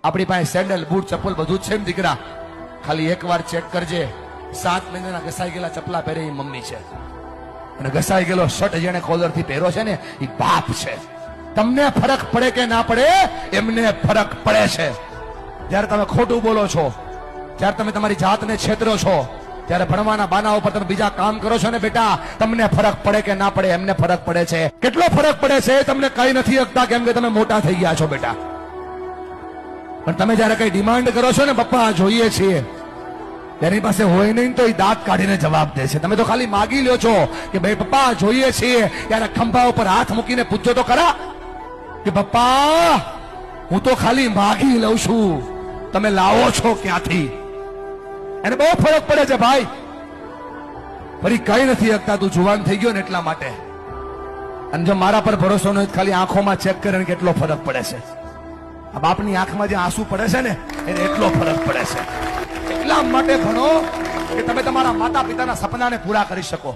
આપણી પાસે sandal boot ચપ્પલ બધું જ છે ને દીકરા, ખાલી એકવાર ચેક કરજે, 7 મહિનાના ઘસાઈ ગયેલા ચપલા પહેરે એ મમ્મી છે, અને ઘસાઈ ગયેલો શર્ટ જેને કોલર થી પહેરો છે ને એ બાપ છે. તમને ફરક પડે કે ના પડે, એમને ફરક પડે છે. જયારે તમે ખોટું બોલો છો, જયારે તમે તમારી જાતને છેતરો છો, ત્યારે ભણવાના બાના ઉપર તમે બીજા કામ કરો છો ને બેટા, તમને ફરક પડે કે ના પડે, એમને ફરક પડે છે. કેટલો ફરક પડે છે તમને કઈ નથી શકતા, કેમ કે તમે મોટા થઈ ગયા છો બેટા. પણ તમે જયારે કઈ ડિમાન્ડ કરો છો ને, પપ્પા જોઈએ છીએ, તેની પાસે હોય નહીં તો એ દાંત કાઢીને જવાબ દે છે. તમે તો ખાલી માગી લ્યો છો કે ભાઈ પપ્પા જોઈએ છીએ, ત્યારે ખંભા ઉપર હાથ મૂકીને પૂછજો તો ખરા કે પપ્પા હું તો ખાલી માગી લઉં છું, તમે લાવો છો ક્યાંથી? એને બહુ ફરક પડે છે ભાઈ. ફરી કઈ નથી શકતા, તું જુવાન થઈ ગયો ને એટલા માટે. અને જો મારા પર ભરોસો ન હોય, ખાલી આંખોમાં ચેક કરે કેટલો ફરક પડે છે. આ બાપની આંખમાં જે આંસુ પડે છે ને, એને એટલો ફરક પડે છે. એટલા માટે ભણો કે તમે તમારા માતા પિતાના સપનાને પૂરા કરી શકો.